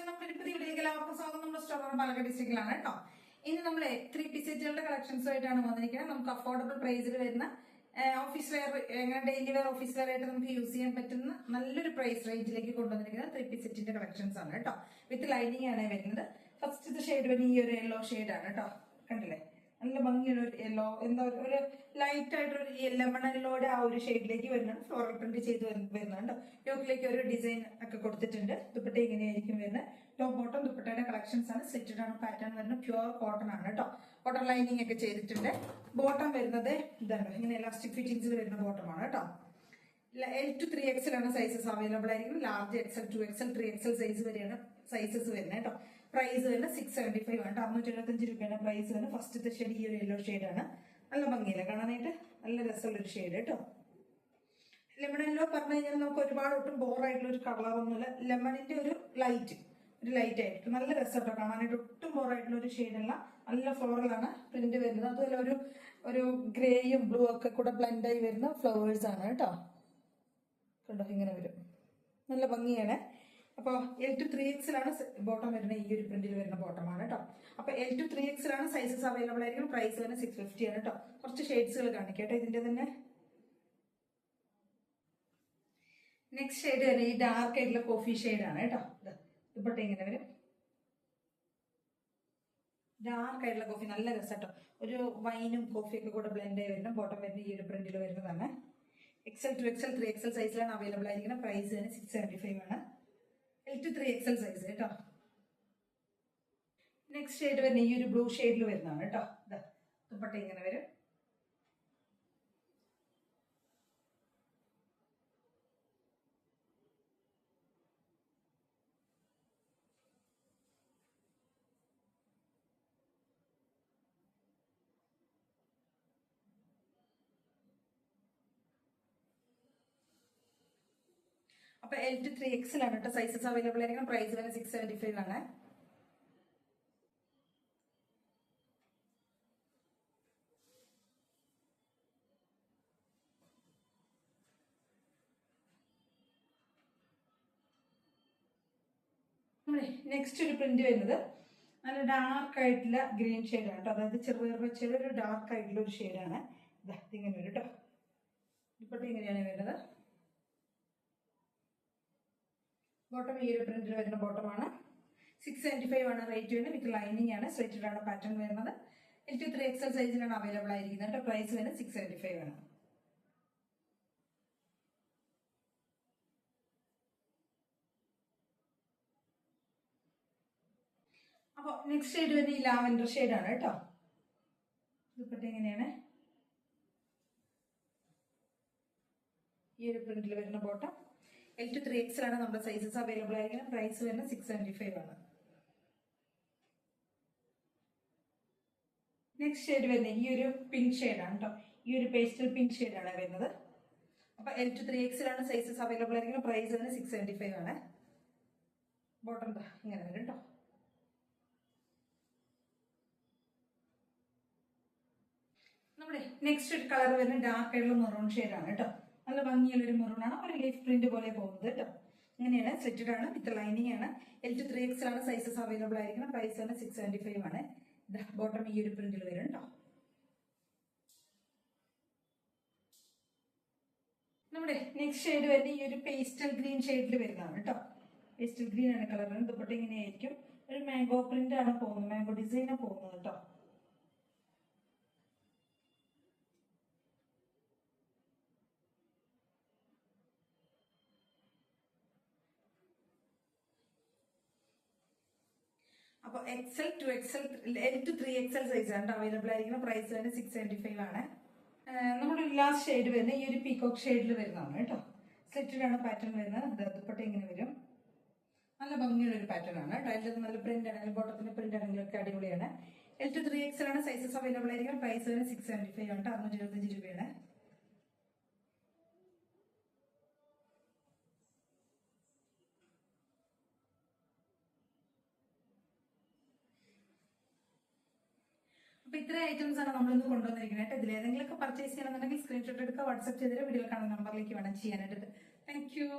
നമ്മുടെ പുതിയ വീഡിയോയിലേക്ക് എല്ലാവർക്കും സ്വാഗതം. നമ്മുടെ സ്റ്റോർ പാലക്കാട് ഡിസ്ട്രിക്റ്റിലാണ് കേട്ടോ. ഇനി നമ്മൾ 3 പീസ് സെറ്റുകളുടെ കളക്ഷൻസുമായിട്ടാണ് വന്നിരിക്കുന്നത്. നമുക്ക് അഫോർഡബിൾ പ്രൈസിൽ വരുന്ന ഓഫീസ് വെയർ, എങ്ങനെ ഡെയിലി വെയർ ഓഫീസ് വെയർ ആയിട്ട് നമുക്ക് യൂസ് ചെയ്യാൻ പറ്റുന്ന നല്ലൊരു പ്രൈസ് റേഞ്ചിലേക്ക് കൊണ്ടുവന്നിരിക്കുന്നത് 3 പീസ് സെറ്റിന്റെ കളക്ഷൻസ് ആണ് കേട്ടോ. വിത്ത് ലൈനിങ് ആണ് വരുന്നത്. ഫസ്റ്റ് ഷെയ്ഡ് വരുന്ന ഈ ഒരു യെല്ലോ ഷെയ്ഡ് ആണ് കേട്ടോ. കണ്ടില്ലേ, നല്ല ഭംഗിയുള്ള ഒരു യെല്ലോ, എന്താ ഒരു ലൈറ്റ് ആയിട്ടൊരു ലെമൺ യെല്ലോയുടെ ആ ഒരു ഷെയ്ഡിലേക്ക് വരുന്നുണ്ട്. ഫ്ലോറൽ പ്രിന്റ് ചെയ്ത് വരുന്നുണ്ട്. യോക്കിലേക്ക് ഒരു ഡിസൈൻ ഒക്കെ കൊടുത്തിട്ടുണ്ട്. ദുപ്പട്ട ഇങ്ങനെയായിരിക്കും വരുന്നത്. ടോപ്പ് ബോട്ടം ദുപ്പട്ടയുടെ കളക്ഷൻസ് ആണ്. സ്ലിറ്റഡ് ആണ് പാറ്റേൺ വരുന്നത്. പ്യുവർ കോട്ടൺ ആണ് കേട്ടോ. കോട്ടൺ ലൈനിങ് ഒക്കെ ചെയ്തിട്ടുണ്ട്. ബോട്ടം വരുന്നത് ഇതാണ്, ഇങ്ങനെ ഇലാസ്റ്റിക് ഫിറ്റിംഗ്സിൽ വരുന്ന ബോട്ടമാണ് കേട്ടോ. L to 3XL ആണ് സൈസസ് അവൈലബിൾ ആയിരിക്കും. Large XL, 2XL, 3XL size വരെയാണ് സൈസസ് വരുന്നത് കേട്ടോ. പ്രൈസ് വരുന്നത് 675 ആണ്. 675 രൂപയാണ് പ്രൈസ് വരുന്നത്. ഫസ്റ്റത്തെ ഷെയ്ഡ് ഈ ഒരു യെല്ലോ ഷെയ്ഡാണ്. നല്ല ഭംഗിയില്ല കാണാനായിട്ട്, നല്ല രസമുള്ളൊരു ഷെയ്ഡ് കേട്ടോ. ലെമൺ യെല്ലോ പറഞ്ഞു കഴിഞ്ഞാൽ നമുക്ക് ഒരുപാട് ഒട്ടും ബോറായിട്ടുള്ള ഒരു കളറൊന്നുമില്ല. ലെമണിന്റെ ഒരു ലൈറ്റ് ആയിട്ട് നല്ല രസം കേട്ടോ കാണാനായിട്ട്. ഒട്ടും ബോറായിട്ടുള്ള ഒരു ഷെയ്ഡല്ല, നല്ല ഫ്ലോറലാണ് പ്രിന്റ് വരുന്നത്. അതുപോലെ ഒരു ഗ്രേയും ബ്ലൂ ഒക്കെ കൂടെ ബ്ലെൻഡായി വരുന്ന ഫ്ലവേഴ്സ് ആണ് കേട്ടോ. കണ്ടോ, ഇങ്ങനെ വരും, നല്ല ഭംഗിയാണ്. അപ്പോൾ L to 3XL ആണ് ബോട്ടം വരുന്നത്. ഈ ഒരു പ്രിന്റിൽ വരുന്ന ബോട്ടമാണ് കേട്ടോ. അപ്പോൾ L to 3XL ആണ് സൈസസ് അവൈലബിൾ ആയിരിക്കും. പ്രൈസ് തന്നെ 650 ആണ് കേട്ടോ. കുറച്ച് ഷെയ്ഡ്സുകൾ കാണിക്കട്ടെ ഇതിന്റെ തന്നെ. നെക്സ്റ്റ് ഷെയ്ഡ് തന്നെ ഈ ഡാർക്ക് ആയിട്ടുള്ള കോഫി ഷെയ്ഡാണ് കേട്ടോ. ദുപ്പട്ട ഇങ്ങനെ വരും, ഡാർക്ക് ആയിട്ടുള്ള കോഫി, നല്ല രസം കേട്ടോ. ഒരു വൈനും കോഫിയൊക്കെ കൂടെ ബ്ലെൻഡ് ആയി വരുന്ന ബോട്ടം വരുന്ന ഈ ഒരു പ്രിന്റിൽ വരുന്നതാണ്. XL, 2XL, 3XL സൈസിലാണ് അവൈലബിൾ ആയിരിക്കുന്നത്. പ്രൈസ് തന്നെ 675 ആണ്. L to 3XL സൈസ് കേട്ടോ. നെക്സ്റ്റ് ഷെയ്ഡ് വരുന്ന ഈ ഒരു ബ്ലൂ ഷെയ്ഡിൽ വരുന്നതാണ് കേട്ടോ. ദുപ്പട്ട ഇങ്ങനെ വരും. അപ്പൊ L to 3XL ആണ് കേട്ടോ സൈസസ് അവൈലബിൾ ആയിരിക്കണം. പ്രൈസ് വരെ 675 ആണ്. നെക്സ്റ്റ് ഒരു പ്രിന്റ് വരുന്നത് നല്ല ഡാർക്ക് ആയിട്ടുള്ള ഗ്രീൻ ഷെയ്ഡ് ആണ് കേട്ടോ. അതായത് ചെറിയൊരു ഡാർക്ക് ആയിട്ടുള്ള ഒരു ഷെയ്ഡാണ്. ഇങ്ങനെ വരും കേട്ടോ. ദുപ്പട്ട ഇങ്ങനെയാണ് വരുന്നത്. ബോട്ടം ഈ ഒരു പ്രിന്റിൽ വരുന്ന ബോട്ടമാണ്. 675 ആണ് റേറ്റ് വരുന്നത്. വിത്ത് ലൈനിങ് ആണ്. സ്ട്രെയിറ്റഡ് ആണ് പാറ്റേൺ വരുന്നത്. L to 3XL സൈസിലാണ് അവൈലബിൾ ആയിരിക്കുന്നത് കേട്ടോ. പ്രൈസ് വരുന്നത് 675 ആണ്. അപ്പോൾ നെക്സ്റ്റ് ഷെയ്ഡ് വരുന്ന ഈ ലാവൻഡർ ഷെയ്ഡാണ് കേട്ടോ. ദുപ്പട്ട എങ്ങനെയാണ്, ഈ ഒരു പ്രിന്റിൽ വരുന്ന ബോട്ടം. L to 3XL ആണ് നമ്മുടെ സൈസസ് അവൈലബിൾ ആയിരിക്കുന്നത്. പ്രൈസ് വരുന്നത് 675 ആണ്. നെക്സ്റ്റ് ഷെയ്ഡ് വരുന്നത് ഈ ഒരു പിങ്ക് ഷെയ്ഡാണ് കേട്ടോ. ഈ ഒരു പേസ്റ്റൽ പിങ്ക് ഷെയ്ഡാണ് വരുന്നത്. അപ്പൊ L to 3XL ആണ് സൈസസ് അവൈലബിൾ ആയിരിക്കുന്നത്. പ്രൈസ് വരുന്നത് 675 ആണ്. ബോട്ടം ഇങ്ങനെ വരും കേട്ടോ. നമ്മുടെ നെക്സ്റ്റ് ഒരു കളർ വരുന്നത് ഡാർക്ക് ആയിട്ടുള്ള മെറൂൺ ഷെയ്ഡാണ് കേട്ടോ. നല്ല ഭംഗിയുള്ള ഒരു മെറൂൺ ആണ്. ഒരു ലീഫ് പ്രിന്റ് പോലെ പോകുന്നത് കേട്ടോ. ഇങ്ങനെയാണ്, സ്ലിറ്റഡ് ആണ്, വിത്ത് ലൈനിങ് ആണ്. L to 3XL ആണ് സൈസസ് അവൈലബിൾ ആയിരിക്കണം. പ്രൈസ് തന്നെ 675 ആണ്. ബോട്ടം ഈ ഒരു പ്രിന്റിൽ വരും കേട്ടോ. നമ്മുടെ നെക്സ്റ്റ് ഷെയ്ഡ് വരുന്ന ഈ ഒരു പേസ്റ്റൽ ഗ്രീൻ ഷെയ്ഡിൽ വരുന്നതാണ് കേട്ടോ. പേസ്റ്റൽ ഗ്രീൻ ആണ് കളർ. ദുപ്പട്ട ഇങ്ങനെയായിരിക്കും. ഒരു മാംഗോ പ്രിന്റ് ആണ് പോകുന്നത്, മാംഗോ ഡിസൈനാണ് പോകുന്നത് കേട്ടോ. അപ്പോൾ XL, 2XL, L to 3XL size ആണ് അവൈലബിൾ ആയിരിക്കുന്ന. പ്രൈസ് തന്നെ 675 ആണ്. നമ്മുടെ ലാസ്റ്റ് ഷെയ്ഡ് വരുന്നത് ഈ ഒരു പീകോക്ക് ഷെയ്ഡിൽ വരുന്നതാണ് കേട്ടോ. സ്ലിറ്റഡ് ആണ് പാറ്റേൺ വരുന്നത്. ദുപ്പട്ട ഇങ്ങനെ വരും. നല്ല ഭംഗിയുള്ള ഒരു പാറ്റേൺ ആണ് കേട്ടോ. അതിൽ നല്ല പ്രിന്റ് ആണെങ്കിലും ബോട്ടത്തിന്റെ പ്രിന്റ് ആണെങ്കിലും ഒക്കെ അടിപൊളിയാണ്. L to 3XL ആണ് സൈസസ് അവൈലബിൾ ആയിരിക്കും. പ്രൈസ് തന്നെ 675 ആണ്. 625 രൂപയാണ്. അപ്പൊ ഇത്ര ഐറ്റംസ് ആണ് നമ്മളിന്ന് കൊണ്ടുവന്നിരിക്കുന്നത്. ഇതിൽ ഏതെങ്കിലുമൊക്കെ പർച്ചേസ് ചെയ്യണമെന്നുണ്ടെങ്കിൽ സ്ക്രീൻഷോട്ട് എടുക്കുക, വാട്സ്ആപ്പ് ചെയ്തിട്ട് വീഡിയോ കാണുന്ന നമ്പറിലേക്ക് വേണം ചെയ്യാനായിട്ട്. Thank you.